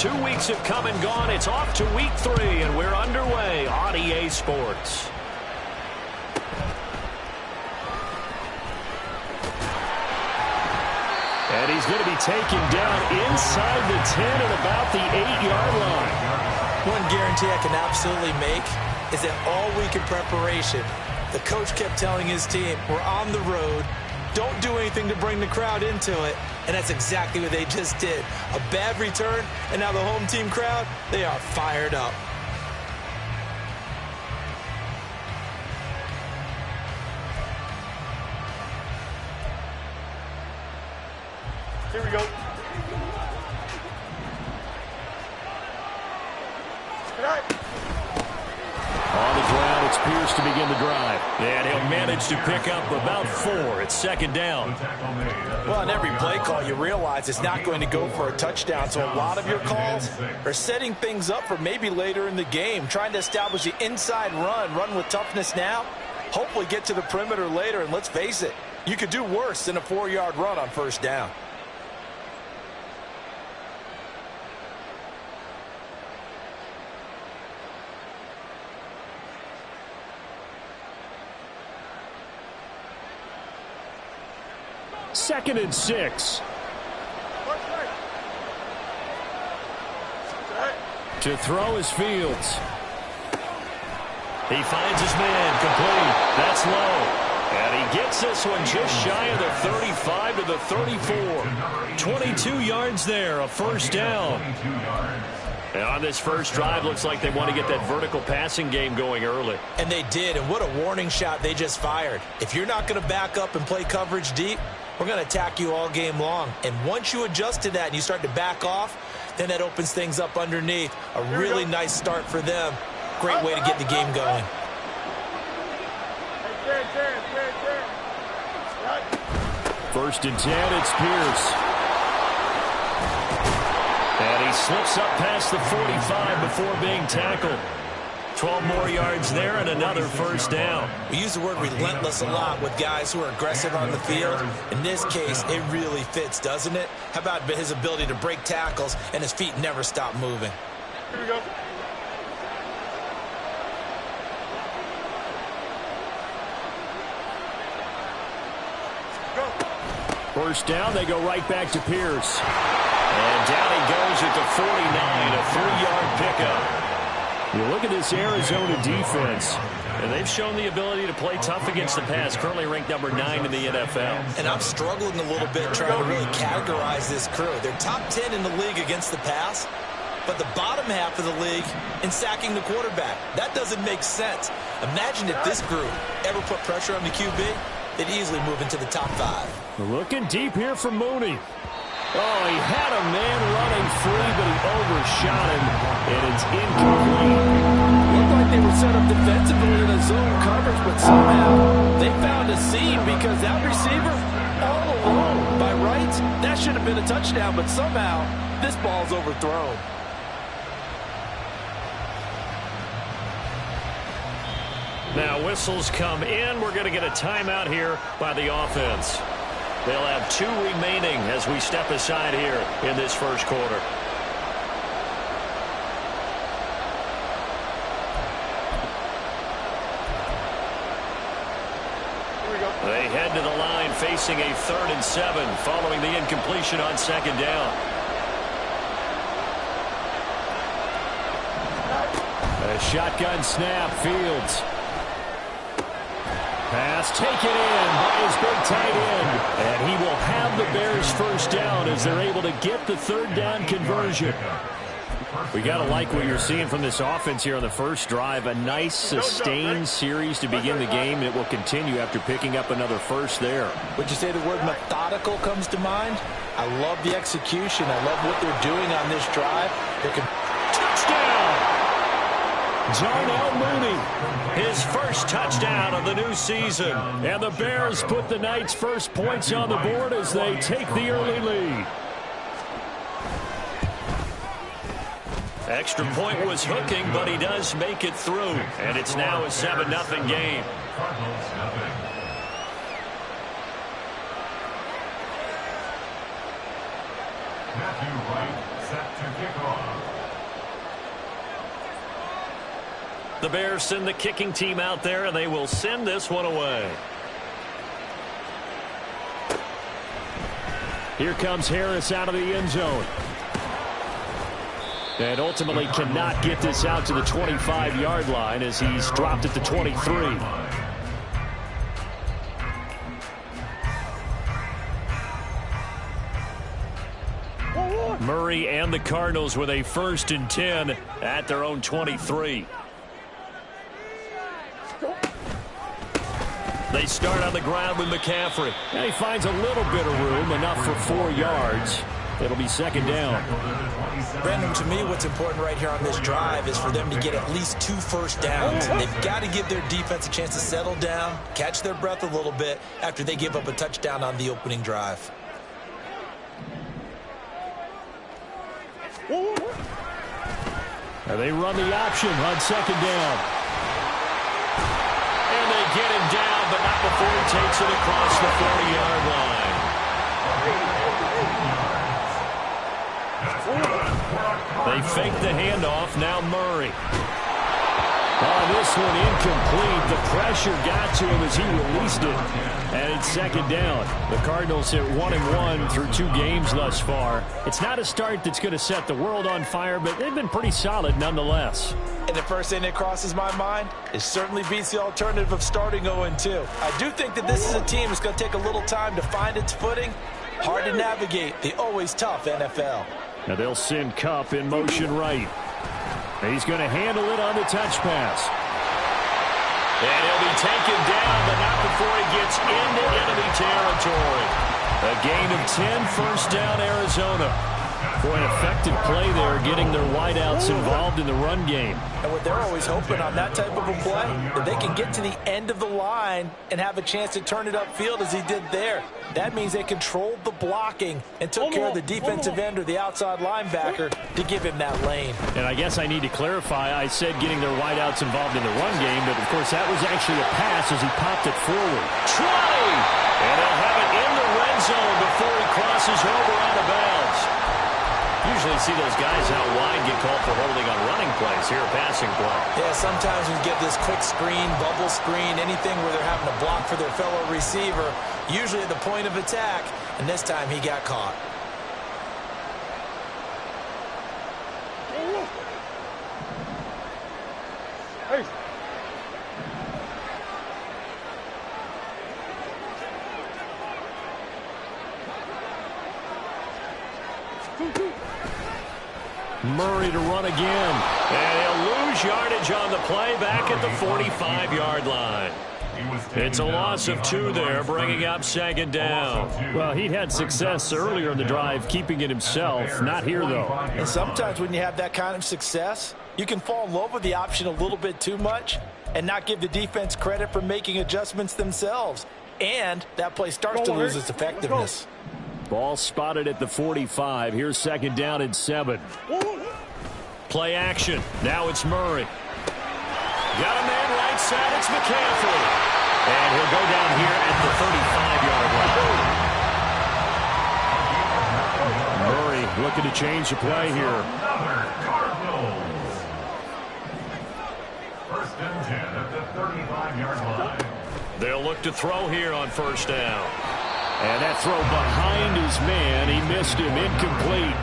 2 weeks have come and gone. It's off to week 3, and we're underway on EA Sports. And he's going to be taken down inside the 10 at about the 8-yard line. One guarantee I can absolutely make is that all week in preparation, the coach kept telling his team, we're on the road, don't do anything to bring the crowd into it, and that's exactly what they just did. A bad return, and now the home team crowd, they are fired up. Here we go. On the ground, it's Pierce to begin the drive. And he'll manage to pick up about 4. It's second down. Well, on every play call, you realize it's not going to go for a touchdown. So a lot of your calls are setting things up for maybe later in the game, trying to establish the inside run with toughness now, hopefully get to the perimeter later. And let's face it, you could do worse than a 4-yard run on first down. Second and 6. To throw is Fields. He finds his man, complete. That's low. And he gets this one just shy of the 35 to the 34. 22 yards there, a first down. And on this first drive, looks like they want to get that vertical passing game going early. And they did, and what a warning shot they just fired. If you're not going to back up and play coverage deep, we're going to attack you all game long. And once you adjust to that and you start to back off, then that opens things up underneath. A really nice start for them. Great way to get the game going. First and 10, it's Pierce. And he slips up past the 45 before being tackled. 12 more yards there and another first down. We use the word relentless a lot with guys who are aggressive on the field. In this case, it really fits, doesn't it? How about his ability to break tackles and his feet never stop moving? Here we go. First down, they go right back to Pierce. And down he goes at the 49, a 3-yard pickup. You look at this Arizona defense, and they've shown the ability to play tough against the pass, currently ranked number 9 in the NFL. And I'm struggling a little bit trying to really categorize this crew. They're top 10 in the league against the pass, but the bottom half of the league in sacking the quarterback. That doesn't make sense. Imagine if this group ever put pressure on the QB, they'd easily move into the top 5. Looking deep here for Mooney. Oh, he had a man running free, but he overshot him, and it's incomplete. Looked like they were set up defensively in a zone coverage, but somehow they found a seam because that receiver all alone. By rights, that should have been a touchdown, but somehow this ball's overthrown. Now whistles come in. We're going to get a timeout here by the offense. They'll have 2 remaining as we step aside here in this first quarter. They head to the line facing a 3rd and 7 following the incompletion on second down. A shotgun snap, Fields. Pass taken in by his big tight end. And he will have the Bears first down as they're able to get the 3rd down conversion. We got to like what you're seeing from this offense here on the first drive. A nice sustained series to begin the game. It will continue after picking up another first there. Would you say the word methodical comes to mind? I love the execution. I love what they're doing on this drive. Touchdown! Darnell Mooney, his first touchdown of the new season. And the Bears put the Knights' first points on the board as they take the early lead. Extra point was hooking, but he does make it through. And it's now a 7-0 game. The Bears send the kicking team out there, and they will send this one away. Here comes Harris out of the end zone. And ultimately cannot get this out to the 25-yard line as he's dropped at the 23. Murray and the Cardinals with a 1st and 10 at their own 23. They start on the ground with McCaffrey. And he finds a little bit of room, enough for 4 yards. It'll be 2nd down. Brandon, to me, what's important right here on this drive is for them to get at least 2 first downs. They've got to give their defense a chance to settle down, catch their breath a little bit after they give up a touchdown on the opening drive. And they run the option on 2nd down. And they get him down, but not before he takes it across the 40-yard line. They fake the handoff. Now Murray. Oh, this one incomplete. The pressure got to him as he released it. And it's 2nd down. The Cardinals hit 1-1 through 2 games thus far. It's not a start that's going to set the world on fire, but they've been pretty solid nonetheless. And the first thing that crosses my mind is certainly beats the alternative of starting 0-2. I do think that this is a team that's going to take a little time to find its footing. Hard to navigate the always tough NFL. Now they'll send Kupp in motion right. He's going to handle it on the touch pass. And he'll be taken down, but not before he gets into enemy territory. A gain of 10, 1st down, Arizona. For an effective play there, getting their wideouts involved in the run game. And what they're always hoping on that type of a play, that they can get to the end of the line and have a chance to turn it upfield as he did there. That means they controlled the blocking and took care of the defensive end or the outside linebacker to give him that lane. And I guess I need to clarify, I said getting their wideouts involved in the run game, but of course that was actually a pass as he popped it forward. 20! And they'll have it in the red zone before he crosses over out of bounds. Usually see those guys out wide get called for holding on running plays. Here, a passing play. Yeah, sometimes we get this quick screen, bubble screen, anything where they're having to block for their fellow receiver, usually at the point of attack, and this time he got caught. Hey. Murray to run again. And he'll lose yardage on the play back at the 45-yard line. It's a loss of 2 there, bringing up 2nd down. Well, he had success earlier in the drive, keeping it himself. Not here, though. And sometimes when you have that kind of success, you can fall in love with the option a little bit too much and not give the defense credit for making adjustments themselves. And that play starts to lose its effectiveness. Ball spotted at the 45. Here's 2nd down and 7. Play action. Now it's Murray. Got a man right side. It's McCaffrey. And he'll go down here at the 35-yard line. Murray looking to change the play here. 1st and 10 at the 35-yard line. They'll look to throw here on 1st down. And that throw behind his man. He missed him. Incomplete.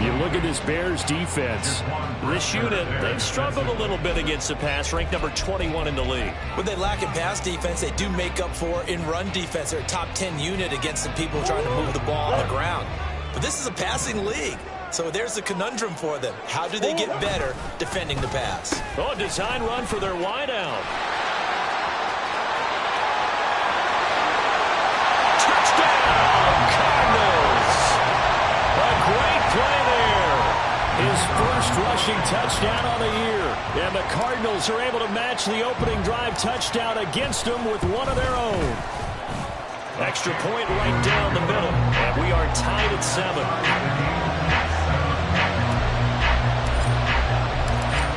You look at this Bears defense. This unit, they've struggled a little bit against the pass, ranked number 21 in the league. When they lack in pass defense, they do make up for in run defense. They're a top 10 unit against the people trying to move the ball on the ground. But this is a passing league. So there's the conundrum for them. How do they get better defending the pass? Oh, design run for their wideout. His first rushing touchdown on the year. And the Cardinals are able to match the opening drive touchdown against them with one of their own. Extra point right down the middle. And we are tied at 7.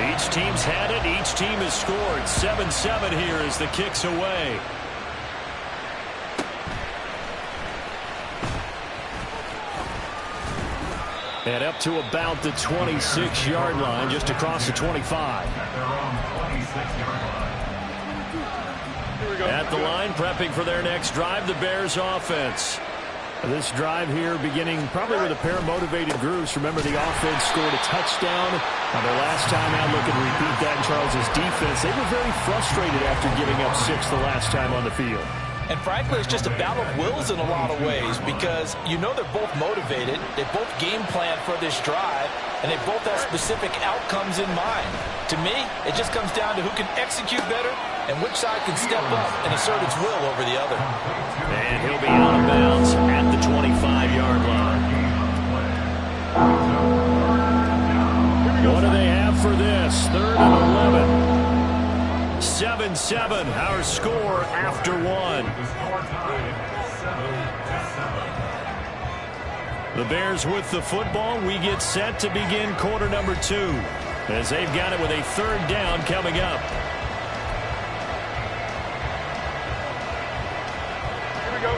Each team's had it. Each team has scored. 7-7 here as the kick's away. And up to about the 26-yard line, just across the 25. At their own 26-yard line. At the line, prepping for their next drive, the Bears offense. This drive here beginning probably with a pair of motivated groups. Remember, the offense scored a touchdown on their last time out. Looking to repeat that in Charles's defense. They were very frustrated after giving up 6 the last time on the field. And frankly, it's just a battle of wills in a lot of ways because you know they're both motivated. They both game plan for this drive, and they both have specific outcomes in mind. To me, it just comes down to who can execute better and which side can step up and assert its will over the other. And he'll be out of bounds at the 25-yard line. What do they have for this? 3rd and 11. 7-7, our score after 1. The Bears with the football. We get set to begin quarter number 2 as they've got it with a 3rd down coming up. Here we go.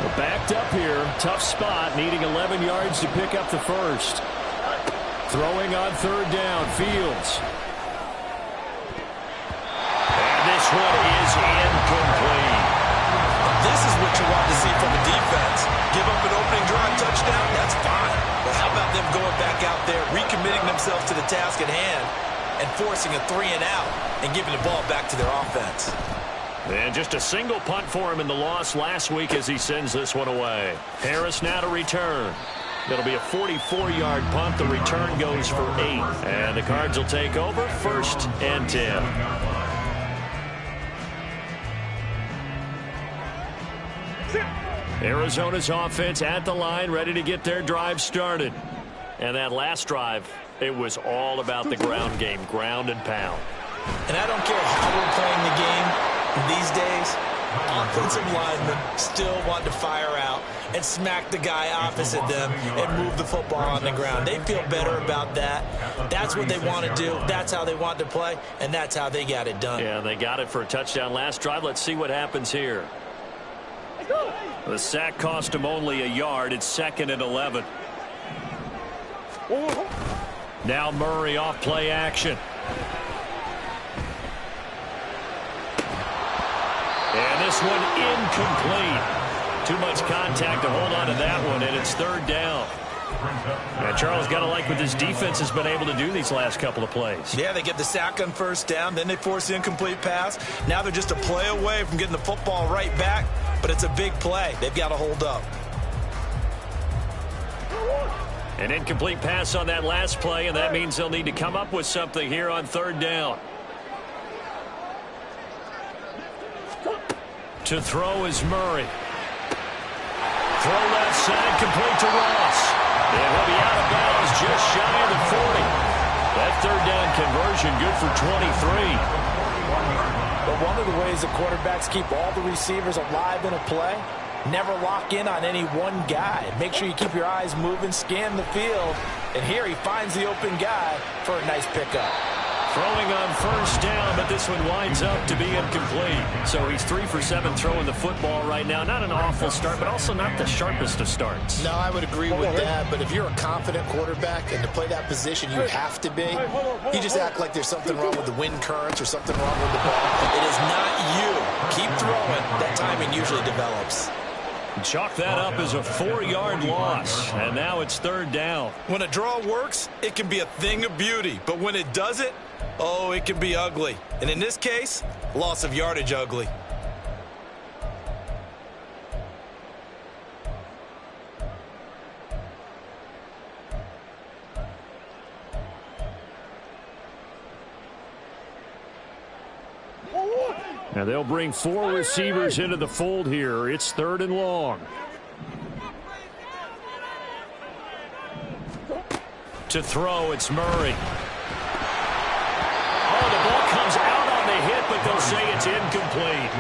We're backed up here. Tough spot, needing 11 yards to pick up the first. Throwing on 3rd down, Fields. This one is incomplete. This is what you want to see from a defense. Give up an opening drive touchdown, that's fine. But how about them going back out there, recommitting themselves to the task at hand, and forcing a 3-and-out and giving the ball back to their offense. And just a single punt for him in the loss last week as he sends this one away. Harris now to return. It'll be a 44-yard punt. The return goes for 8. And the Cards will take over 1st and 10. Arizona's offense at the line, ready to get their drive started. And that last drive, it was all about the ground game, ground and pound. And I don't care how we're playing the game these days, offensive linemen still want to fire out and smack the guy opposite them and move the football on the ground. They feel better about that. That's what they want to do. That's how they want to play, and that's how they got it done. Yeah, they got it for a touchdown last drive. Let's see what happens here. The sack cost him only a yard. It's 2nd and 11. Now Murray off play action. And this one incomplete. Too much contact to hold on to that one, and it's 3rd down. Now, Charles, got to like what this defense has been able to do these last couple of plays. Yeah, they get the sack on 1st down, then they force the incomplete pass. Now they're just a play away from getting the football right back, but it's a big play. They've got to hold up. An incomplete pass on that last play, and that means they'll need to come up with something here on 3rd down. To throw is Murray. Throw left side, complete to Ross. And he'll be out of bounds just shy of the 40. That 3rd down conversion good for 23. But one of the ways the quarterbacks keep all the receivers alive in a play, never lock in on any one guy. Make sure you keep your eyes moving, scan the field. And here he finds the open guy for a nice pickup. Throwing on 1st down, but this one winds up to be incomplete. So he's 3 for 7 throwing the football right now. Not an awful start, but also not the sharpest of starts. No, I would agree with that. But if you're a confident quarterback and to play that position, you have to be. You just act like there's something wrong with the wind currents or something wrong with the ball. It is not you. Keep throwing. That timing usually develops. Chalk that up as a 4-yard loss, and now it's 3rd down. When a draw works, it can be a thing of beauty. But when it doesn't, oh, it can be ugly. And in this case, loss of yardage ugly. Now they'll bring 4 receivers into the fold here. It's 3rd and long. To throw, it's Murray. Oh, the ball comes out on the hit, but they'll say it's incomplete.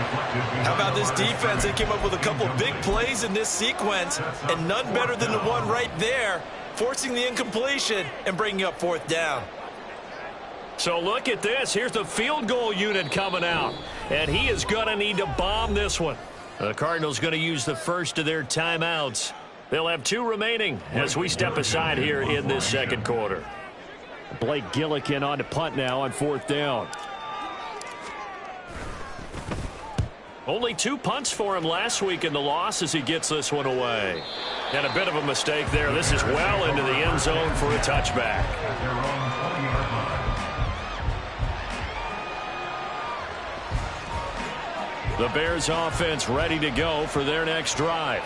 How about this defense? They came up with a couple big plays in this sequence, and none better than the one right there, forcing the incompletion and bringing up 4th down. So look at this. Here's the field goal unit coming out, and he is going to need to bomb this one. The Cardinals going to use the first of their timeouts. They'll have 2 remaining as we step aside here in this second quarter. Blake Gillikin on to punt now on 4th down. Only 2 punts for him last week in the loss as he gets this one away. And a bit of a mistake there. This is well into the end zone for a touchback. The Bears offense ready to go for their next drive.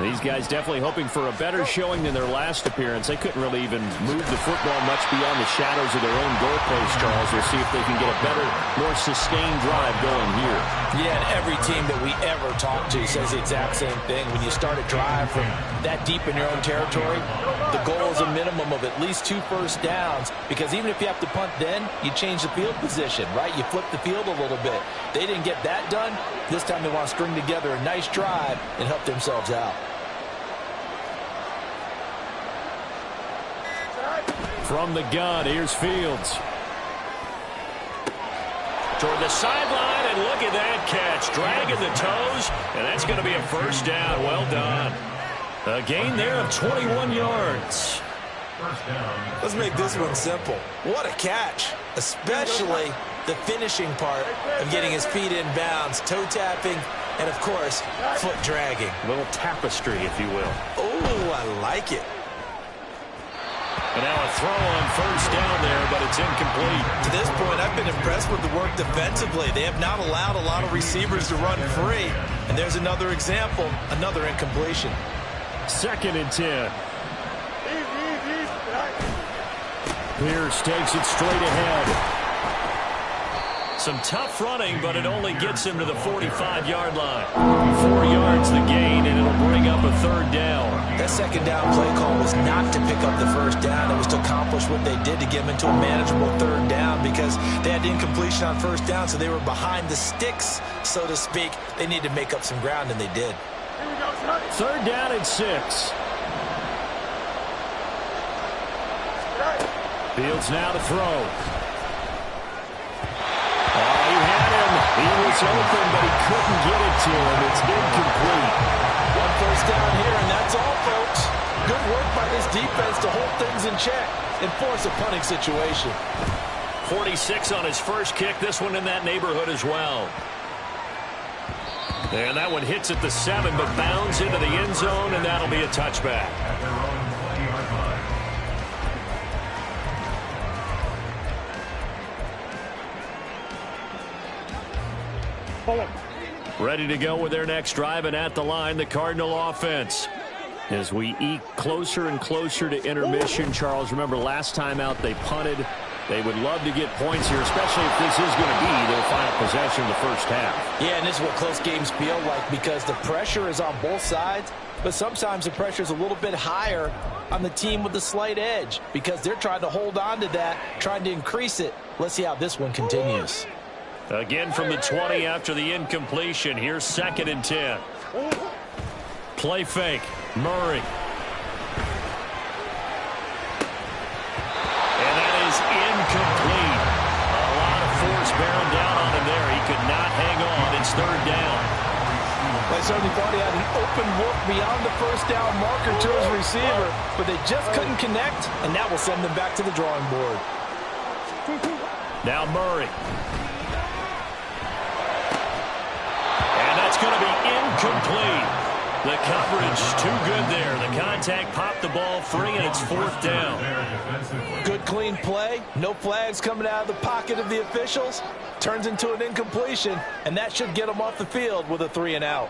These guys definitely hoping for a better showing than their last appearance. They couldn't really even move the football much beyond the shadows of their own goalpost, Charles. We'll see if they can get a better, more sustained drive going here. Yeah, and every team that we ever talk to says the exact same thing. When you start a drive from that deep in your own territory, the goal is a minimum of at least 2 first downs, because even if you have to punt then, you change the field position, right? You flip the field a little bit. They didn't get that done. This time they want to string together a nice drive and help themselves out. From the gun, here's Fields. Toward the sideline, and look at that catch. Dragging the toes, and that's going to be a first down. Well done. A gain there of 21 yards. Let's make this one simple. What a catch, especially the finishing part of getting his feet in bounds, toe tapping, and, of course, foot dragging. A little tapestry, if you will. Oh, I like it. And now a throw on first down there, but it's incomplete. To this point, I've been impressed with the work defensively. They have not allowed a lot of receivers to run free. And there's another example, another incompletion. 2nd and 10. Pierce takes it straight ahead. Some tough running, but it only gets him to the 45-yard line. 4 yards the gain, and it'll bring up a 3rd down. That 2nd down play call was not to pick up the first down. It was to accomplish what they did to get them into a manageable 3rd down, because they had incompletion on first down, so they were behind the sticks, so to speak. They needed to make up some ground, and they did. 3rd down and 6. Fields now to throw. He had him. He was open, but he couldn't get it to him. It's incomplete. 1 first down here, and that's all, folks. Good work by this defense to hold things in check and force a punting situation. 46 on his first kick. This one in that neighborhood as well. And that one hits at the 7, but bounds into the end zone, and that'll be a touchback. Ready to go with their next drive, and at the line, the Cardinal offense. As we eke closer and closer to intermission, Charles, remember last time out they punted. They would love to get points here, especially if this is going to be their final possession of the first half. Yeah, and this is what close games feel like, because the pressure is on both sides, but sometimes the pressure is a little bit higher on the team with the slight edge, because they're trying to hold on to that, trying to increase it. Let's see how this one continues. Again from the 20 after the incompletion. Here's 2nd and 10. Play fake. Murray. And that is incomplete. A lot of force bearing down on him there. He could not hang on. It's 3rd down. They certainly thought he had an open look beyond the first down marker to his receiver, but they just couldn't connect, and that will send them back to the drawing board. Now Murray. And that's going to be incomplete. The coverage too good there. The contact popped the ball free, and it's 4th down. Good clean play. No flags coming out of the pocket of the officials. Turns into an incompletion, and that should get them off the field with a 3 and out.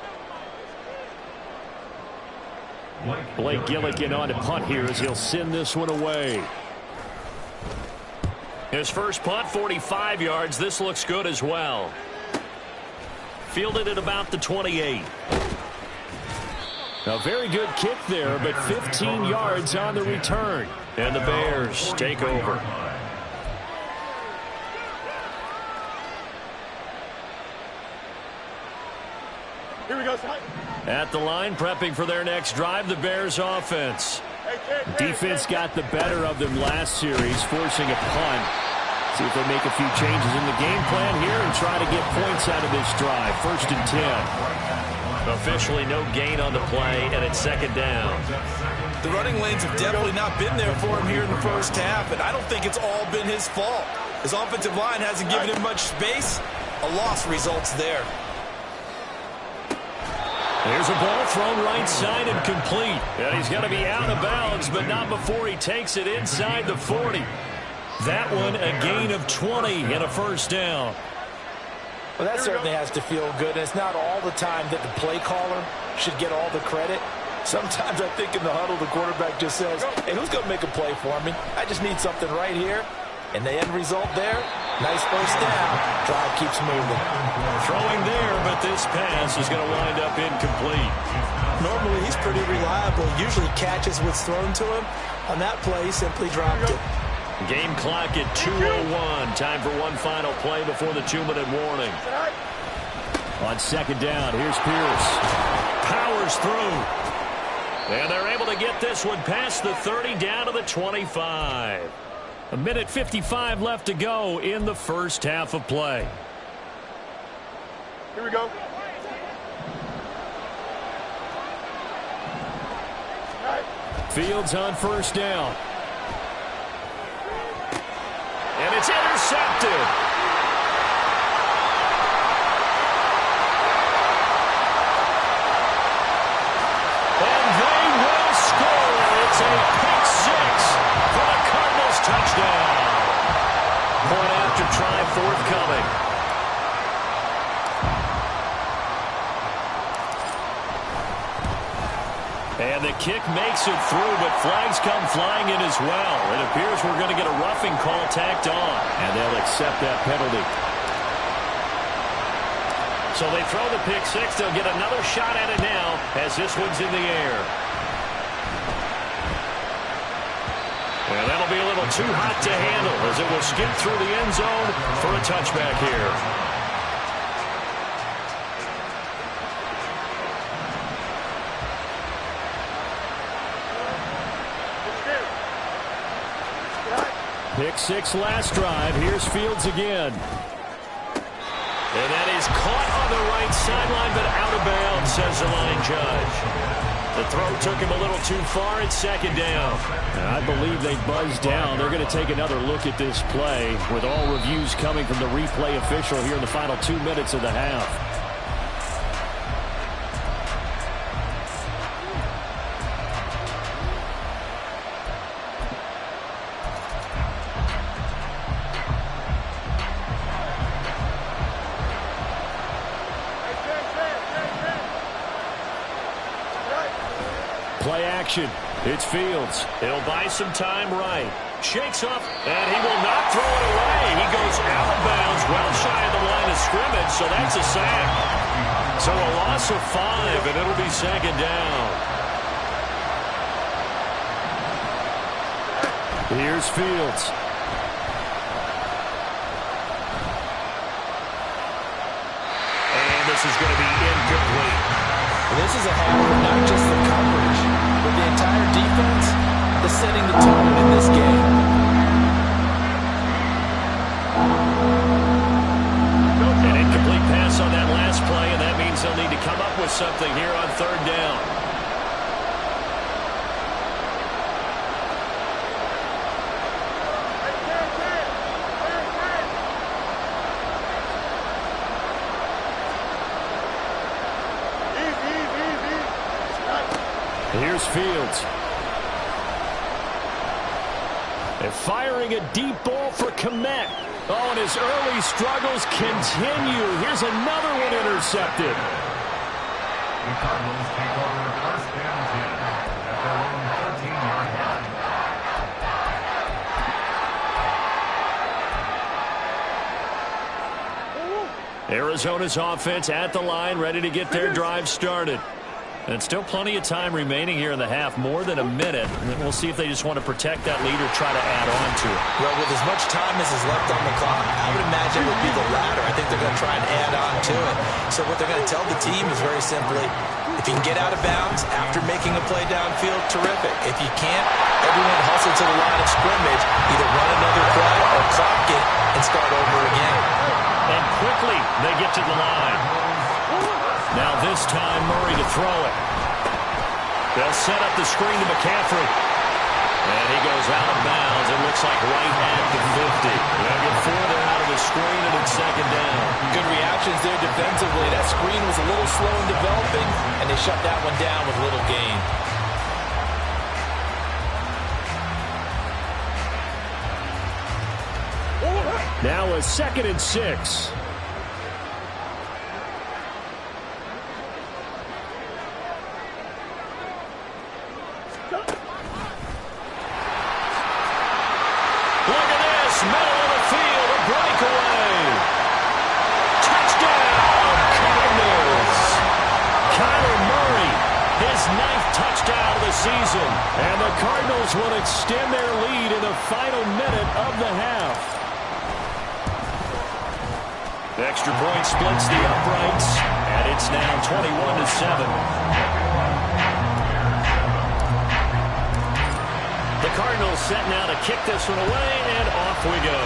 Blake Gillikin on to punt here as he'll send this one away. His first punt, 45 yards. This looks good as well. Fielded at about the 28. A very good kick there, but 15 yards on the return. And the Bears take over. Here we go. At the line, prepping for their next drive, the Bears offense. Defense got the better of them last series, forcing a punt. See if they make a few changes in the game plan here and try to get points out of this drive. 1st and 10. A officially no gain on the play, and it's second down. The running lanes have definitely not been there for him here in the first half, and I don't think it's all been his fault. His offensive line hasn't given him much space. A loss results there. Here's a ball thrown right side and complete. And he's got to be out of bounds, but not before he takes it inside the 40. That one a gain of 20 and a first down. Well, that certainly has to feel good. And it's not all the time that the play caller should get all the credit. Sometimes I think in the huddle, the quarterback just says, hey, who's going to make a play for me? I just need something right here. And the end result there, nice first down. Drive keeps moving. Throwing there, but this pass is going to wind up incomplete. Normally, he's pretty reliable. Usually catches what's thrown to him. On that play, he simply dropped it. Game clock at 2:01. Time for one final play before the 2-minute warning. On second down, here's Pierce. Powers through. And they're able to get this one past the 30 down to the 25. A minute 55 left to go in the first half of play. Here we go. Fields on first down. And it's intercepted. And they will score. It's a pick six for the Cardinals touchdown. Point after try forthcoming. And the kick makes it through, but flags come flying in as well. It appears we're going to get a roughing call tacked on, and they'll accept that penalty. So they throw the pick six. They'll get another shot at it now as this one's in the air. And that'll be a little too hot to handle as it will skip through the end zone for a touchback here. Pick six last drive. Here's Fields again. And that is caught on the right sideline, but out of bounds, says the line judge. The throw took him a little too far. It's second down. And I believe they buzzed down. They're going to take another look at this play with all reviews coming from the replay official here in the final 2 minutes of the half. Play action. It's Fields. He'll buy some time right. Shakes up, and he will not throw it away. He goes out of bounds, well shy of the line of scrimmage, so that's a sack. So a loss of 5, and it'll be second down. Here's Fields. And this is going to be incomplete. This is a half of not just the coverage, but the entire defense is setting the tone in this game. An incomplete pass on that last play, and that means they'll need to come up with something here on third down. Here's Fields. They're firing a deep ball for Kmet. Oh, and his early struggles continue. Here's another one intercepted. The Cardinals take over first and 10 at their own 13-yard line. Arizona's offense at the line, ready to get their drive started. And still plenty of time remaining here in the half, more than a minute. And we'll see if they just want to protect that lead or try to add on to it. Well, with as much time as is left on the clock, I would imagine it would be the latter. I think they're going to try and add on to it. So what they're going to tell the team is very simply, if you can get out of bounds after making a play downfield, terrific. If you can't, everyone hustle to the line of scrimmage, either run another play or clock it and start over again. And quickly they get to the line. Now this time, Murray to throw it. They'll set up the screen to McCaffrey. And he goes out of bounds. It looks like right at the 50. They'll get 4 there out of the screen, and it's second down. Good reactions there defensively. That screen was a little slow in developing, and they shut that one down with little gain. Now a 2nd and 6. Season, and the Cardinals will extend their lead in the final minute of the half. The extra point splits the uprights, and it's now 21-7. The Cardinals set now to kick this one away, and off we go.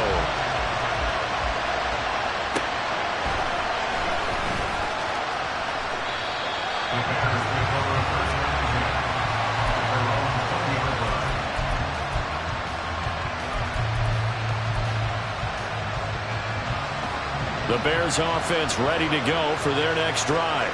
The Bears offense ready to go for their next drive.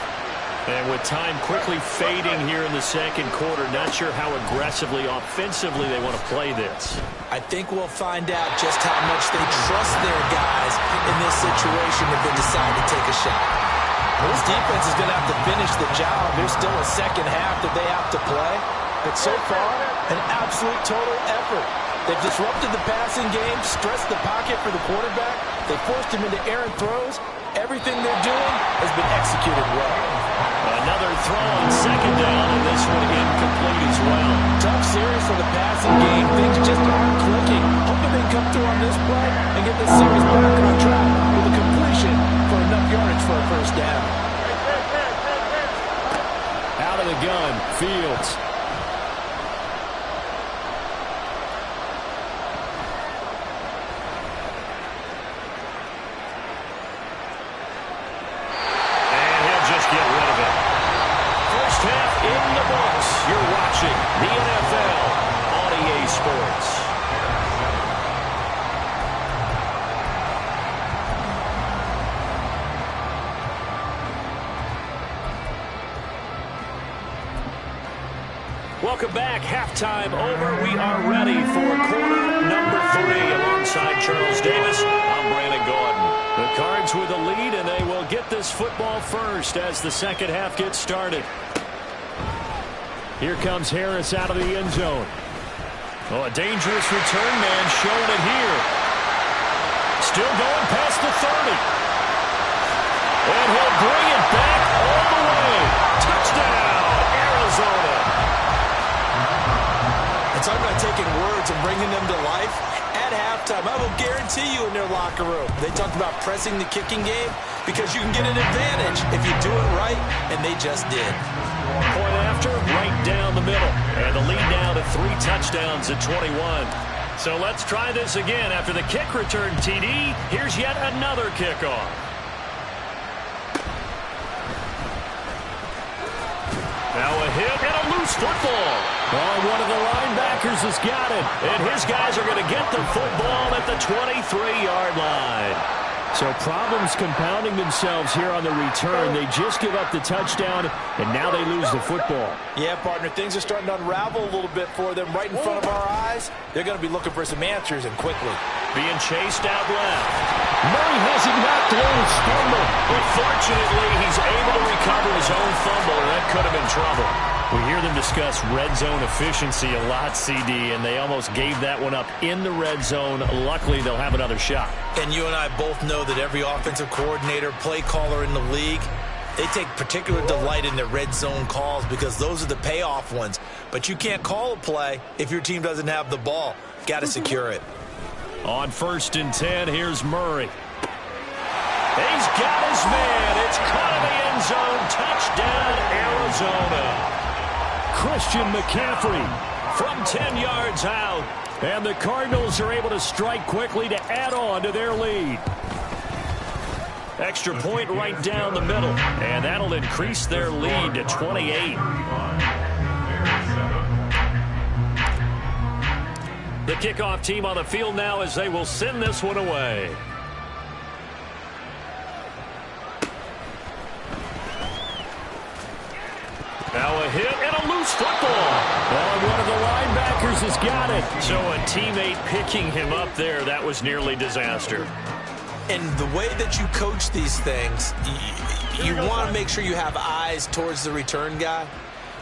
And with time quickly fading here in the second quarter, not sure how aggressively, offensively they want to play this. I think we'll find out just how much they trust their guys in this situation if they decide to take a shot. This defense is going to have to finish the job. There's still a second half that they have to play. But so far, an absolute total effort. They've disrupted the passing game, stressed the pocket for the quarterback. They forced him into errant throws. Everything they're doing has been executed well. Another throw on second down, and this one incomplete as well. Tough series for the passing game. Things just aren't clicking. Hoping they come through on this play and get this series back on track with a completion for enough yardage for a first down. Out of the gun, Fields. You're watching the NFL on EA Sports. Welcome back. Halftime over. We are ready for quarter number 3. Alongside Charles Davis, I'm Brandon Gordon. The Cards with the lead, and they will get this football first as the second half gets started. Here comes Harris out of the end zone. Oh, a dangerous return man showing it here. Still going past the 30. And he'll bring it back all the way. Touchdown, Arizona. And talking about taking words and bringing them to life, at halftime, I will guarantee you in their locker room, they talked about pressing the kicking game because you can get an advantage if you do it right, and they just did. Point after, right down the middle. And the lead now to 3 touchdowns at 21. So let's try this again. After the kick return TD, here's yet another kickoff. Now a hit and a loose football. Oh, one of the linebackers has got it. And his guys are going to get the football at the 23-yard line. So problems compounding themselves here on the return. They just give up the touchdown, and now they lose the football. Yeah, partner, things are starting to unravel a little bit for them right in front of our eyes. They're going to be looking for some answers, and quickly. Being chased out left. Murray has it knocked loose. Fumble. But fortunately, he's able to recover his own fumble, and that could have been trouble. We hear them discuss red zone efficiency a lot, CD, and they almost gave that one up in the red zone. Luckily, they'll have another shot. And you and I both know that every offensive coordinator, play caller in the league, they take particular delight in their red zone calls because those are the payoff ones. But you can't call a play if your team doesn't have the ball. Got to secure it. On 1st and 10, here's Murray. He's got his man. It's caught in the end zone. Touchdown, Arizona. Christian McCaffrey from 10 yards out. And the Cardinals are able to strike quickly to add on to their lead. Extra point right down the middle, and that'll increase their lead to 28. The kickoff team on the field now as they will send this one away. Now a hit and a loose football. Well, one of the linebackers has got it. So a teammate picking him up there, that was nearly disaster. And the way that you coach these things, you want to make sure you have eyes towards the return guy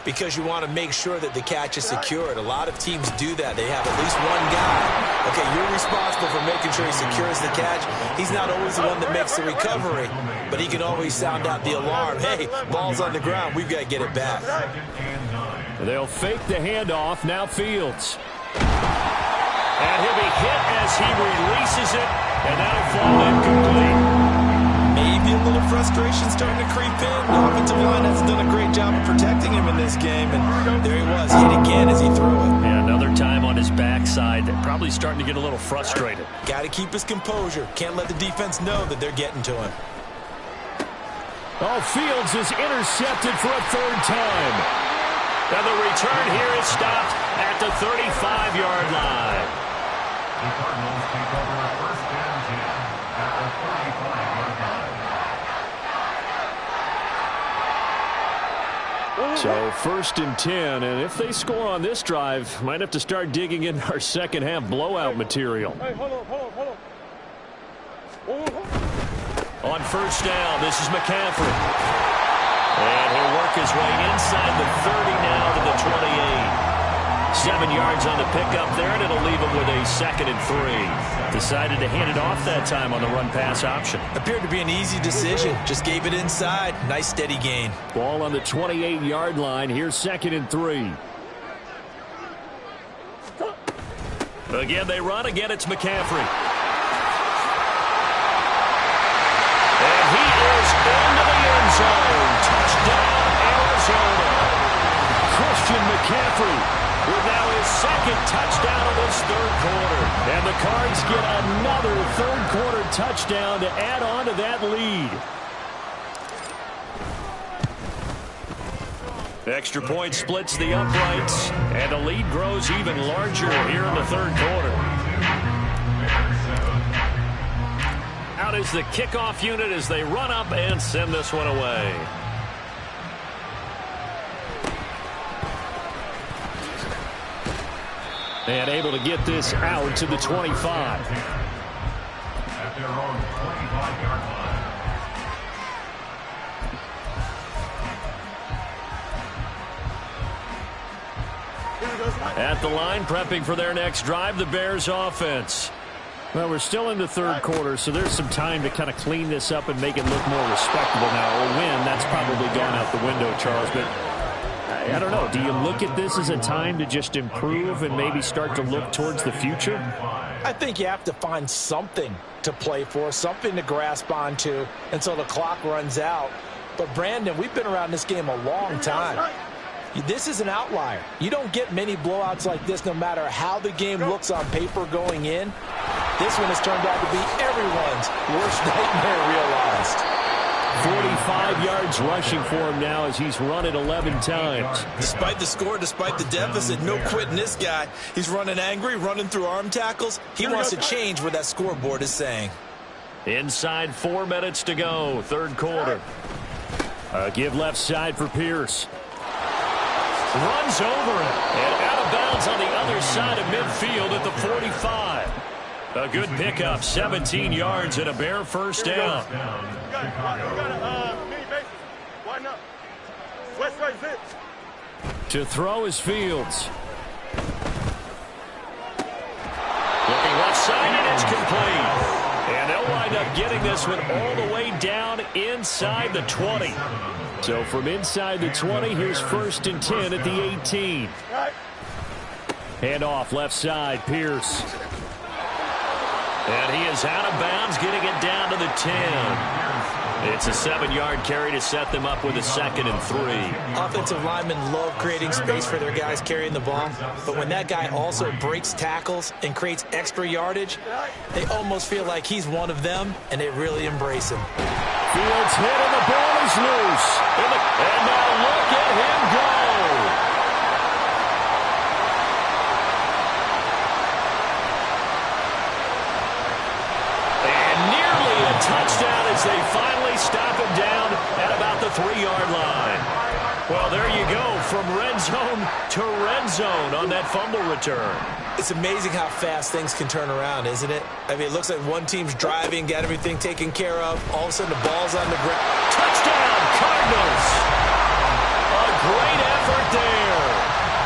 because you want to make sure that the catch is secured. A lot of teams do that. They have at least one guy. Okay, you're responsible for making sure he secures the catch. He's not always the one that makes the recovery, but he can always sound out the alarm. Hey, ball's on the ground. We've got to get it back. They'll fake the handoff. Now Fields. And he'll be hit as he releases it, and that'll fall incomplete. Maybe a little frustration starting to creep in. The offensive line hasn't done a great job of protecting him in this game, and there he was, hit again as he threw it. Yeah, another time on his backside. They're probably starting to get a little frustrated. Got to keep his composure. Can't let the defense know that they're getting to him. Oh, Fields is intercepted for a third time. And the return here is stopped at the 35-yard line. The Cardinals take over first and 10 at the 35-yard line. So first and 10, and if they score on this drive, might have to start digging in our second half blowout material. Hey, hold on. On first down, this is McCaffrey. And he'll work his way inside the 30 now to the 28. 7 yards on the pickup there, and it'll leave him with a 2nd and 3. Decided to hand it off that time on the run-pass option. Appeared to be an easy decision. Just gave it inside. Nice steady gain. Ball on the 28-yard line. Here's 2nd and 3. Again, they run. Again, it's McCaffrey. And he is into the end zone. Touchdown, Arizona. Christian McCaffrey with now his 2nd touchdown of this third quarter. And the Cards get another third quarter touchdown to add on to that lead. Extra point splits the uprights, and the lead grows even larger here in the third quarter. Out is the kickoff unit as they run up and send this one away. And able to get this out to the 25. At their own 25-yard line. At the line, prepping for their next drive, the Bears offense. Well, we're still in the third quarter, so there's some time to kind of clean this up and make it look more respectable now. A win, that's probably gone out the window, Charles, but I don't know. Do you look at this as a time to just improve and maybe start to look towards the future? I think you have to find something to play for, something to grasp onto until the clock runs out. But, Brandon, we've been around this game a long time. This is an outlier. You don't get many blowouts like this no matter how the game looks on paper going in. This one has turned out to be everyone's worst nightmare realized. 45 yards rushing for him now as he's run it 11 times. Despite the score, despite the deficit, no quitting this guy. He's running angry, running through arm tackles. He wants to change what that scoreboard is saying. Inside 4 minutes to go, third quarter. Give left side for Pierce. Runs over it and out of bounds on the other side of midfield at the 45. A good pickup, 17 yards and a Bear first down. We got mini bases. Widen up. West right zip. To throw is Fields. Looking left side, and it's complete. And they'll wind up getting this one all the way down inside the 20. So from inside the 20, here's 1st and 10 at the 18. Hand off left side, Pierce. And he is out of bounds, getting it down to the 10. It's a 7-yard carry to set them up with a 2nd and 3. Offensive linemen love creating space for their guys carrying the ball, but when that guy also breaks tackles and creates extra yardage, they almost feel like he's one of them, and they really embrace him. Fields hit, and the ball is loose. And now look at him go. And nearly a touchdown as they finally stop him down at about the 3-yard line. Well, there you go, from red zone to red zone on that fumble return. It's amazing how fast things can turn around, isn't it? I mean, it looks like one team's driving, got everything taken care of. All of a sudden, the ball's on the ground. Touchdown, Cardinals! A great effort there.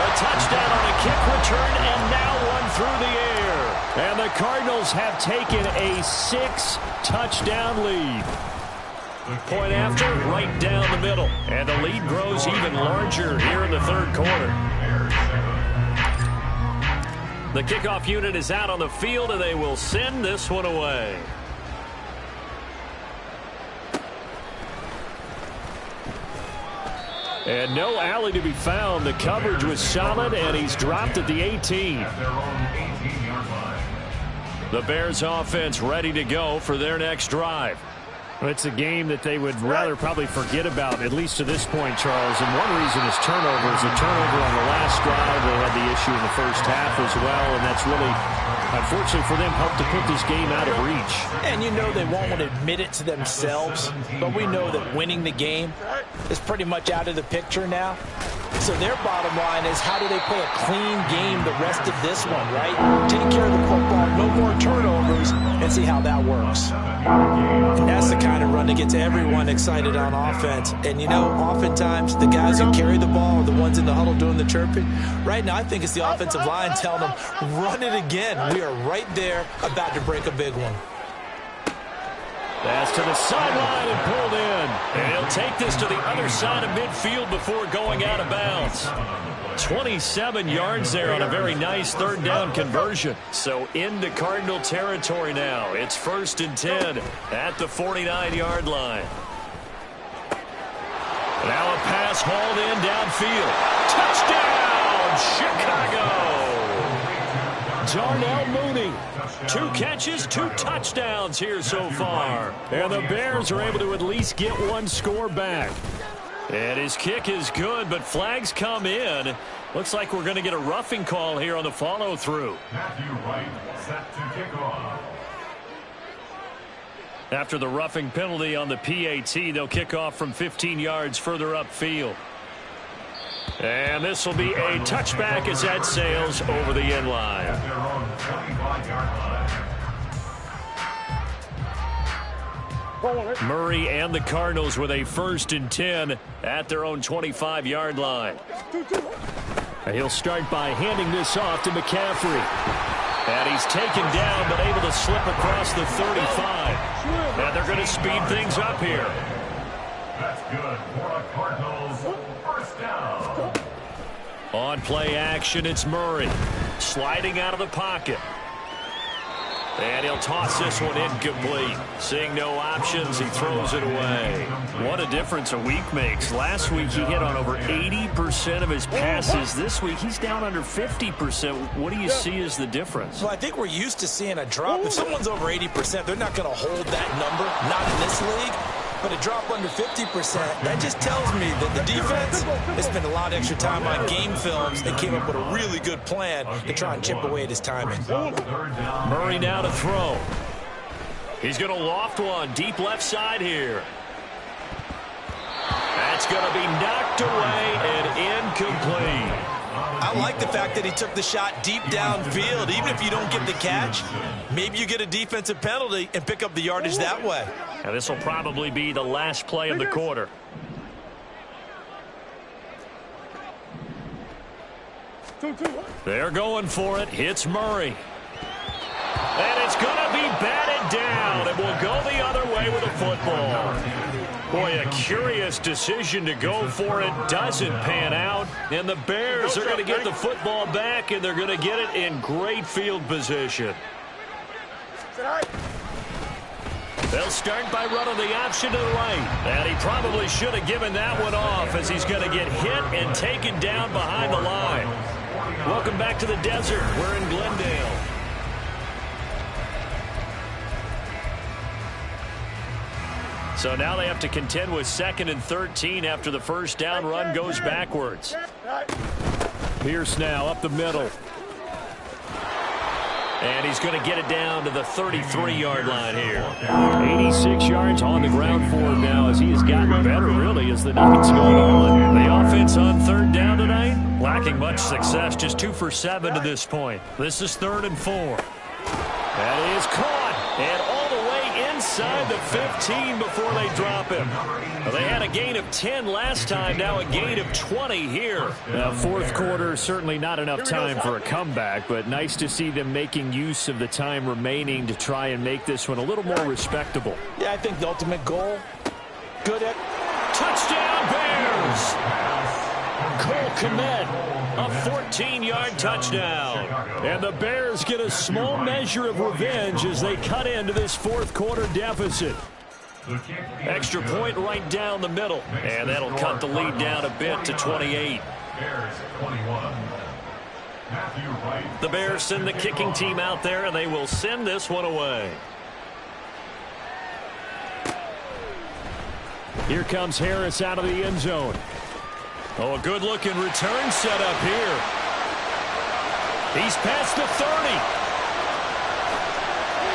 A touchdown on a kick return, and now one through the air. And the Cardinals have taken a 6-touchdown lead. Point after, right down the middle. And the lead grows even larger here in the 3rd quarter. The kickoff unit is out on the field, and they will send this one away. And no alley to be found. The coverage was solid, and he's dropped at the 18. The Bears offense ready to go for their next drive. Well, it's a game that they would rather probably forget about, at least to this point, Charles. And one reason is turnovers. A turnover on the last drive. They had the issue in the first half as well, and that's really, unfortunately for them, helped to put this game out of reach. And you know they won't want to admit it to themselves, but we know that winning the game is pretty much out of the picture now. So their bottom line is, how do they play a clean game the rest of this one, right? Take care of the football, no more turnovers, and see how that works. And that's the kind of run that gets everyone excited on offense. And, you know, oftentimes the guys who carry the ball are the ones in the huddle doing the chirping. Right now, I think it's the offensive line telling them, run it again. We are right there about to break a big one. Pass to the sideline and pulled in. And he'll take this to the other side of midfield before going out of bounds. 27 yards there on a very nice 3rd down conversion. So into Cardinal territory now. It's 1st and 10 at the 49-yard line. Now a pass hauled in downfield. Touchdown, Chicago! Darnell Mooney. 2 catches, 2 touchdowns here so far. And the Bears are able to at least get 1 score back. And his kick is good, but flags come in. Looks like we're going to get a roughing call here on the follow-through. Matthew Wright set to kick off. After the roughing penalty on the PAT, they'll kick off from 15 yards further upfield. And this will be a touchback as that sails over the end line. At their own 25-yard line. Murray and the Cardinals with a 1st and 10 at their own 25-yard line. And he'll start by handing this off to McCaffrey. And he's taken down but able to slip across the 35. And they're going to speed things up here. That's good for a Cardinals 1st down. On play action, it's Murray. Sliding out of the pocket. And he'll toss this one incomplete. Seeing no options, he throws it away. What a difference a week makes. Last week he hit on over 80% of his passes. This week he's down under 50%. What do you see as the difference? Well, I think we're used to seeing a drop. If someone's over 80%, they're not going to hold that number, not in this league. But a drop under 50%, that just tells me that the defense has spent a lot of extra time on game films and came up with a really good plan to try and chip away at his timing. Murray now to throw. He's going to loft one deep left side here. That's going to be knocked away and incomplete. I like the fact that he took the shot deep downfield. Even if you don't get the catch, maybe you get a defensive penalty and pick up the yardage that way. Now this will probably be the last play of the quarter. They're going for it. Hits Murray. And it's going to be batted down. It will go the other way with the football. Boy, a curious decision to go for it. Doesn't pan out. And the Bears are going to get the football back, and they're going to get it in great field position. They'll start by running the option to the right. And he probably should have given that one off as he's going to get hit and taken down behind the line. Welcome back to the desert. We're in Glendale. So now they have to contend with 2nd and 13 after the first down run goes backwards. Pierce now up the middle. And he's going to get it down to the 33-yard line here. 86 yards on the ground for him now as he has gotten better, really, as the night's going on. The offense on 3rd down tonight, lacking much success, just 2 for 7 to this point. This is 3rd and 4. That is caught, and all the way inside the 15 before they drop him. Well, they had a gain of 10 last time, now a gain of 20 here. Now, 4th quarter, certainly not enough time for a comeback, but nice to see them making use of the time remaining to try and make this one a little more respectable. Yeah, I think the ultimate goal, good at... Touchdown, Bears! Cole Kmet, a 14-yard touchdown. And the Bears get a small measure of revenge as they cut into this 4th quarter deficit. Extra point right down the middle. And that'll cut the lead down a bit to 28. The Bears send the kicking team out there, and they will send this one away. Here comes Harris out of the end zone. Oh, a good-looking return set up here. He's past the 30.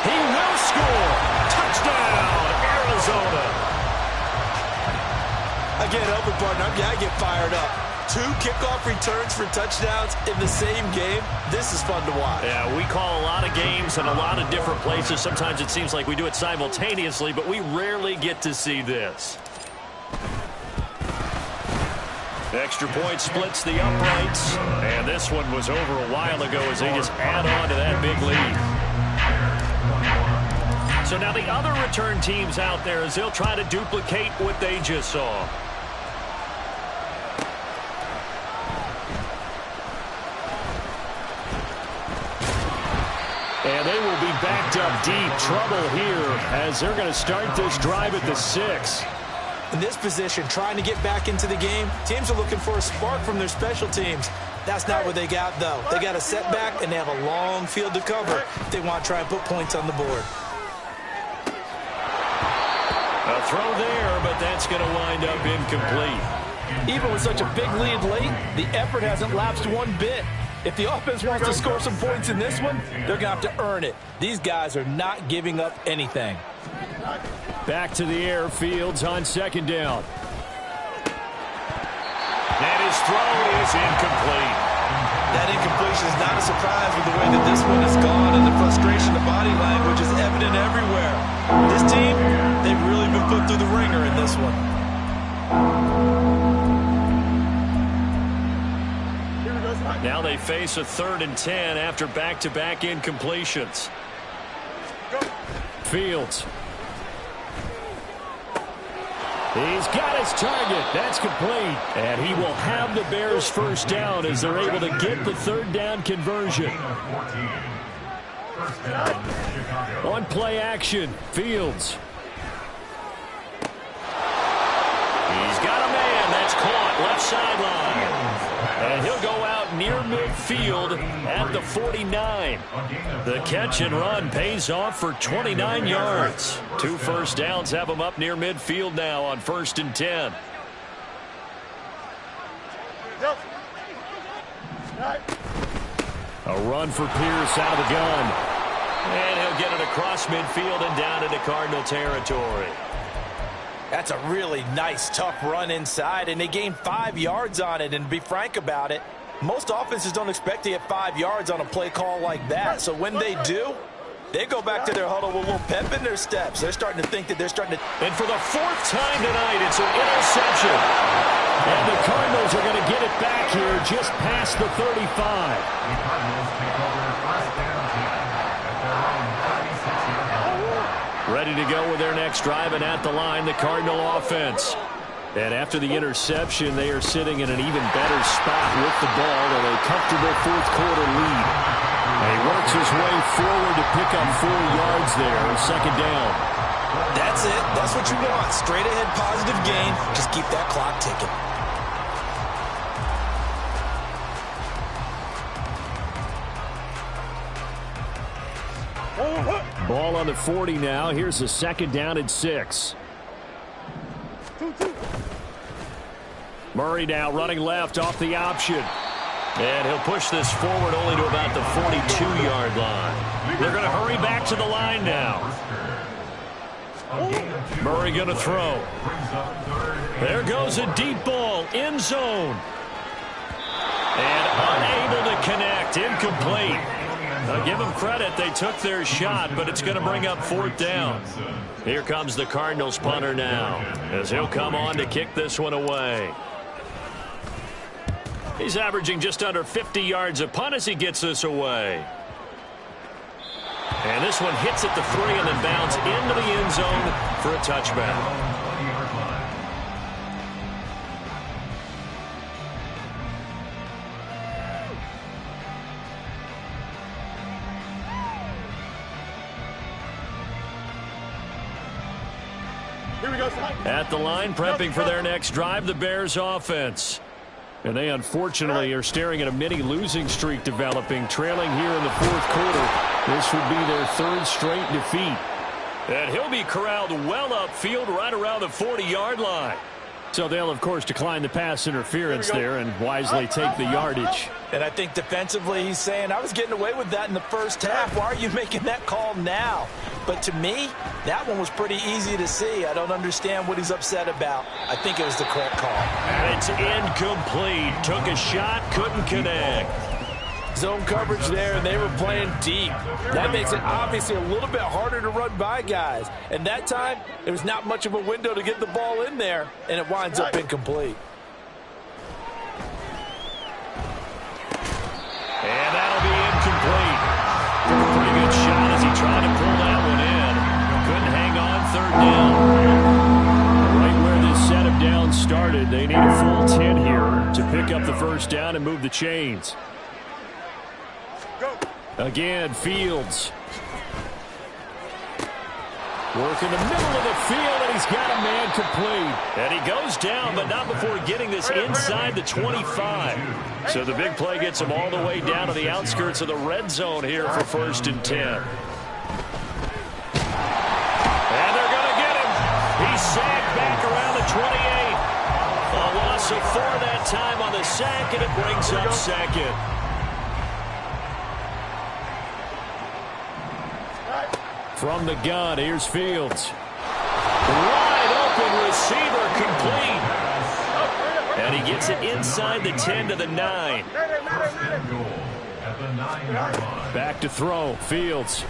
He will score. Touchdown, Arizona. Again, Elvin partner, I get fired up. 2 kickoff returns for touchdowns in the same game. This is fun to watch. Yeah, we call a lot of games in a lot of different places. Sometimes it seems like we do it simultaneously, but we rarely get to see this. Extra point splits the uprights, and this one was over a while ago as they just add on to that big lead. So now the other return teams out there as they'll try to duplicate what they just saw. And they will be backed up deep. Trouble here as they're going to start this drive at the 6. In this position, trying to get back into the game, teams are looking for a spark from their special teams. That's not what they got, though. They got a setback, and they have a long field to cover if they want to try and put points on the board. A throw there, but that's going to wind up incomplete. Even with such a big lead late, the effort hasn't lapsed one bit. If the offense wants to score some points in this one, they're going to have to earn it. These guys are not giving up anything. Back to the air, Fields on 2nd down. And his throw is incomplete. That incompletion is not a surprise with the way that this one has gone, and the frustration of body language is evident everywhere. This team, they've really been put through the ringer in this one. Now they face a 3rd and 10 after back-to-back incompletions. Fields. He's got his target. That's complete. And he will have the Bears first down as they're able to get the 3rd down conversion. On play action, Fields. He's got a man. That's caught left sideline. And he'll go out near midfield at the 49. The catch and run pays off for 29 yards. 2 first downs have him up near midfield now on 1st and 10. A run for Pierce out of the gun. And he'll get it across midfield and down into Cardinal territory. That's a really nice, tough run inside, and they gained 5 yards on it. And to be frank about it, most offenses don't expect to get 5 yards on a play call like that. So when they do, they go back to their huddle with a little pep in their steps. They're starting to think that they're starting to... And for the 4th time tonight, it's an interception. And the Cardinals are going to get it back here just past the 35. The Cardinals take over 1st and 10 at their own 36-yard line. Ready to go with their next drive, and at the line, the Cardinal offense. And after the interception, they are sitting in an even better spot with the ball and a comfortable 4th quarter lead. And he works his way forward to pick up 4 yards there, 2nd down. That's it. That's what you want. Straight ahead positive gain. Just keep that clock ticking. Ball on the 40 now. Here's a second down and 6. Murray now running left off the option. And he'll push this forward only to about the 42-yard line. They're going to hurry back to the line now. Murray going to throw. There goes a deep ball. End zone. And unable to connect. Incomplete. I'll give them credit. They took their shot, but it's going to bring up 4th down. Here comes the Cardinals punter now, as he'll come on to kick this one away. He's averaging just under 50 yards a punt as he gets this away. And this one hits at the 3 and then bounds into the end zone for a touchback. At the line, prepping for their next drive, the Bears offense. And they unfortunately are staring at a mini losing streak developing, trailing here in the 4th quarter. This would be their 3rd straight defeat. And he'll be corralled well upfield right around the 40-yard line. So they'll, of course, decline the pass interference there and wisely take the yardage. And I think defensively he's saying, I was getting away with that in the first half. Why are you making that call now? But to me, that one was pretty easy to see. I don't understand what he's upset about. I think it was the correct call. And it's incomplete. Took a shot, couldn't connect. Zone coverage there, and they were playing deep. That makes it obviously a little bit harder to run by guys. And that time, there was not much of a window to get the ball in there, and it winds up incomplete. And that'll be incomplete. Took a pretty good shot as he tried to pull that one in. Couldn't hang on 3rd down. Right where this set of downs started, they need a full 10 here to pick up the 1st down and move the chains. Again, Fields. Work in the middle of the field, and he's got a man complete. And he goes down, but not before getting this inside the 25. So the big play gets him all the way down to the outskirts of the red zone here for 1st and 10. And they're going to get him. He's sacked back around the 28. A loss of 4 that time on the sack, and it brings up 2nd. From the gun, here's Fields. Wide open receiver, complete. And he gets it inside the 10 to the 9. Back to throw, Fields.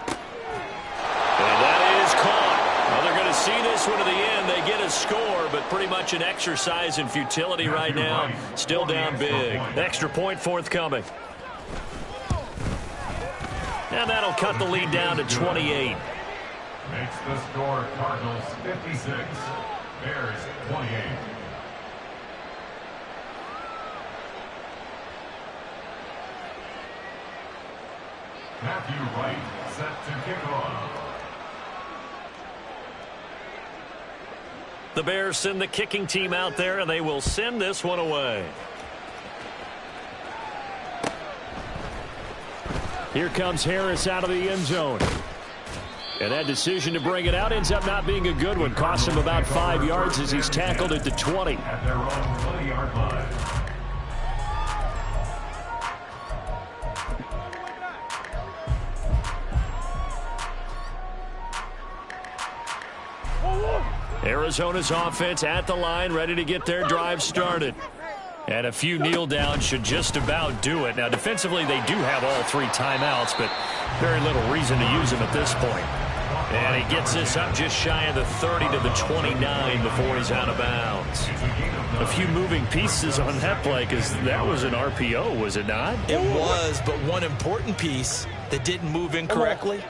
And that is caught. Well, they're going to see this one to the end. They get a score, but pretty much an exercise in futility right now. Still down big. Extra point forthcoming. And that'll cut the lead down to 28. Makes the score Cardinals 56, Bears 28. Matthew Wright set to kick off. The Bears send the kicking team out there, and they will send this one away. Here comes Harris out of the end zone. And that decision to bring it out ends up not being a good one. Costs him about 5 yards as he's tackled at the 20. At their own 20-yard line. Arizona's offense at the line, ready to get their drive started. And a few kneel downs should just about do it. Now, defensively, they do have all 3 timeouts, but very little reason to use them at this point. And he gets this up just shy of the 30 to the 29 before he's out of bounds. A few moving pieces on that play, because that was an RPO, was it not? It was, but one important piece that didn't move incorrectly,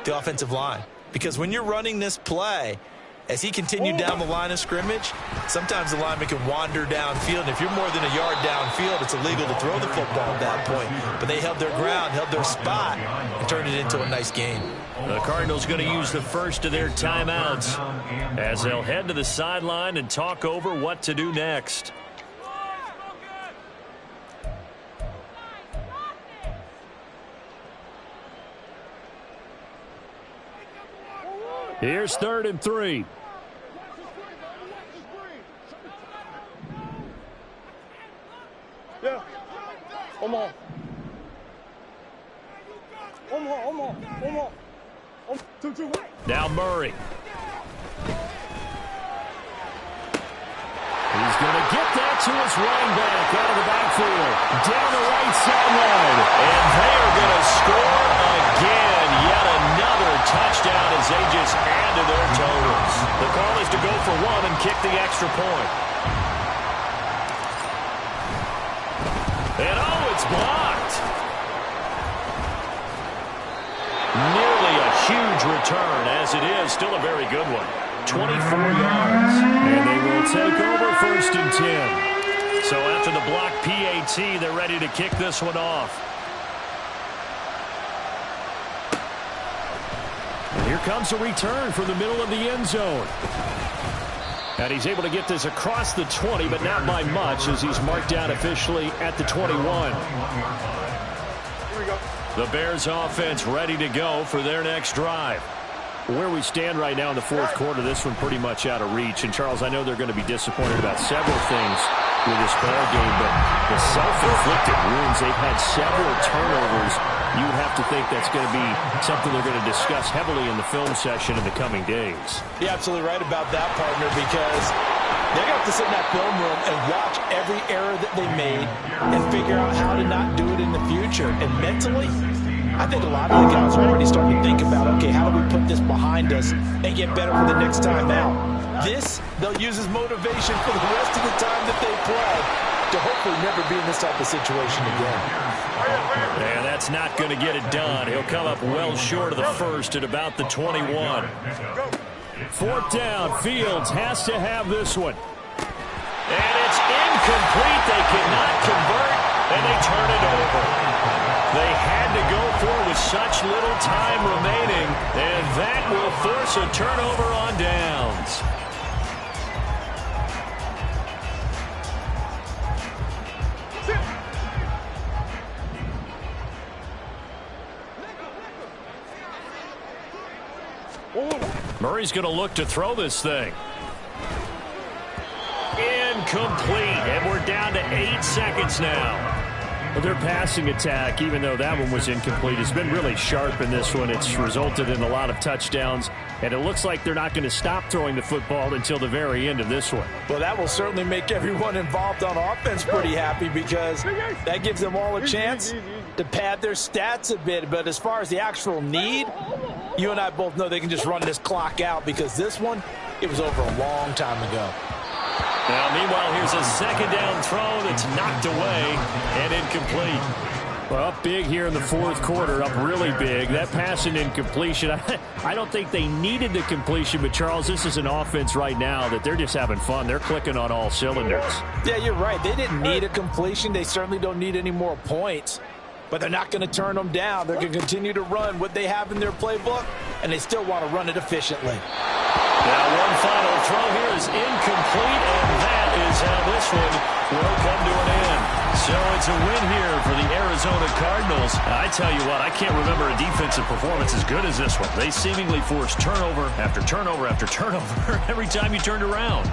the offensive line. Because when you're running this play, as he continued down the line of scrimmage, sometimes the lineman can wander downfield. And if you're more than a yard downfield, it's illegal to throw the football at that point. But they held their ground, held their spot, and turned it into a nice gain. The Cardinals going to use the first of their timeouts as they'll head to the sideline and talk over what to do next. Here's 3rd and 3. Yeah. Omaha. Two. Now Murray. He's going to get that to his running back out of the backfield. Down the right sideline. And they are going to score again. Yet another touchdown as they just add to their totals. The call is to go for one and kick the extra point. And it's blocked. Nearly a huge return, as it is still a very good one. 24 yards. And they will take over 1st and 10. So after the block PAT, they're ready to kick this one off. And here comes a return from the middle of the end zone. And he's able to get this across the 20, but not by much, as he's marked down officially at the 21. Here we go. The Bears offense ready to go for their next drive. Where we stand right now in the 4th quarter, this one pretty much out of reach. And, Charles, I know they're going to be disappointed about several things with this ball game, but the self-inflicted wounds, they've had several turnovers. You would have to think that's going to be something they're going to discuss heavily in the film session in the coming days. You're absolutely right about that, partner, because they're going to have to sit in that film room and watch every error that they made and figure out how to not do it in the future. And mentally, I think a lot of the guys are already starting to think about, okay, how do we put this behind us and get better for the next time out? This, they'll use as motivation for the rest of the time that they play to hopefully never be in this type of situation again. And that's not going to get it done. He'll come up well short of the first at about the 21. 4th down. Fields has to have this one. And it's incomplete. They cannot convert, and they turn it over. They had to go for it with such little time remaining, and that will force a turnover on downs. Murray's going to look to throw this thing. Incomplete, and we're down to 8 seconds now. Well, their passing attack, even though that one was incomplete, has been really sharp in this one. It's resulted in a lot of touchdowns, and it looks like they're not going to stop throwing the football until the very end of this one. Well, that will certainly make everyone involved on offense pretty happy, because that gives them all a chance to pad their stats a bit. But as far as the actual need, you and I both know they can just run this clock out, because this one, it was over a long time ago. Now, meanwhile, here's a 2nd down throw that's knocked away and incomplete. Well, up big here in the 4th quarter, up really big. That pass and incompletion, I don't think they needed the completion, but, Charles, this is an offense right now that they're just having fun. They're clicking on all cylinders. Yeah, you're right. They didn't need a completion. They certainly don't need any more points. But they're not going to turn them down. They're going to continue to run what they have in their playbook, and they still want to run it efficiently. Now, one final throw here is incomplete, and that is how this one will come to an end. So it's a win here for the Arizona Cardinals. I tell you what, I can't remember a defensive performance as good as this one. They seemingly forced turnover after turnover after turnover every time you turned around.